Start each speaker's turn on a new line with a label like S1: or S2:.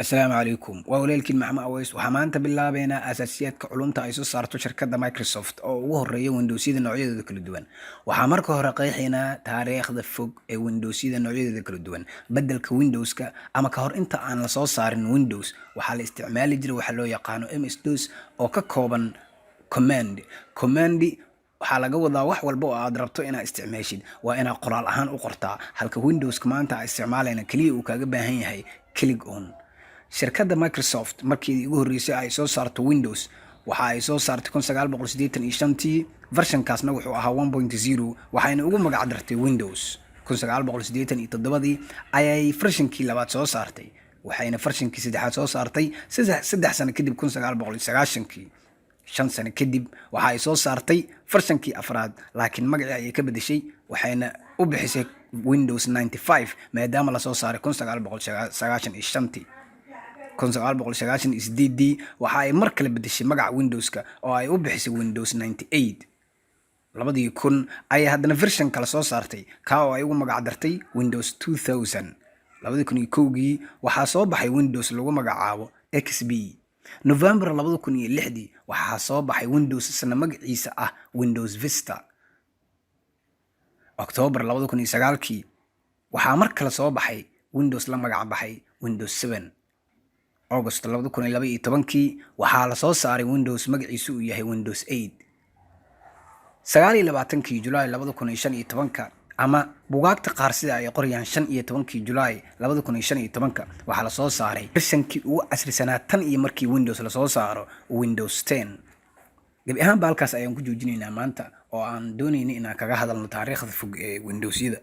S1: السلام عليكم وولالكين مع أويس وحمانتا بالله أساسيات كعلومتا أي صارتو شركة مايكروسوفت أو وهرية ويندوسيدا نوعية ذا كل دوان وحماركو هرقيحينا تاريخ ذا فوق أي ويندوسيدا نوعية ذا كل دوان بدل كويندوز أما كهر أنت عن صارن ويندوز وحال استعمال يجري وحلو يقانو MS DOS أو ككوبن كوماندي waxaa laga wadaa wax walba oo aad rabto inaad isticmaashid waa inaad qoraal ahaan u qortaa halka Windows maanta ay isticmaalayna kaliya uu kaaga baahan yahay click on shirkadda Microsoft markii ugu horeysay ay soo saarto Windows waxa ay soo saartay 1985 version-kaasna wuxuu ahaa 1.0 waxayna ugu magac dartay Windows 1987 ayay version-kii labaad soo saartay waxayna version-kii saddexaad soo saartay 3 sano kadib 1990 5 sano kadib waxa ay soo saartay version-kii afraad laakiin magacii ay ka bedeshay waxayna u bixisay Windows 95 maadaama la soo saaray 1995 1998 waxa ay mar kale bedeshay magaca Windows-ka oo ay u bixisay Windows 98 labadii kun ay haddana version kale soo saartay ka oo ay ugu magac dartay Windows 2000 labadii kun iyo kowgii waxa soo baxay Windows lagu magacaabo XP November 2006 waxa soo baxay Windows isna magaciisa ah Windows Vista October 2009 waxa mar kale soo baxay Windows la magac baxay Windows 7 August 2012 waxa la soo saaray Windows magaciisu uu yahay Windows 8 29 July 2015 ama buugaagta qaar sida ay qorayaan 15 July 2015 waxa la soo saaray version-kii ugu casrisanaa tan iyo markii Windows la soo saaro Windows 10 gabi ahaan halkaas ayaan ku joojinaynaa maanta oo aan doonaynay inaan kaga hadalno taariikhda fog ee Windows-yada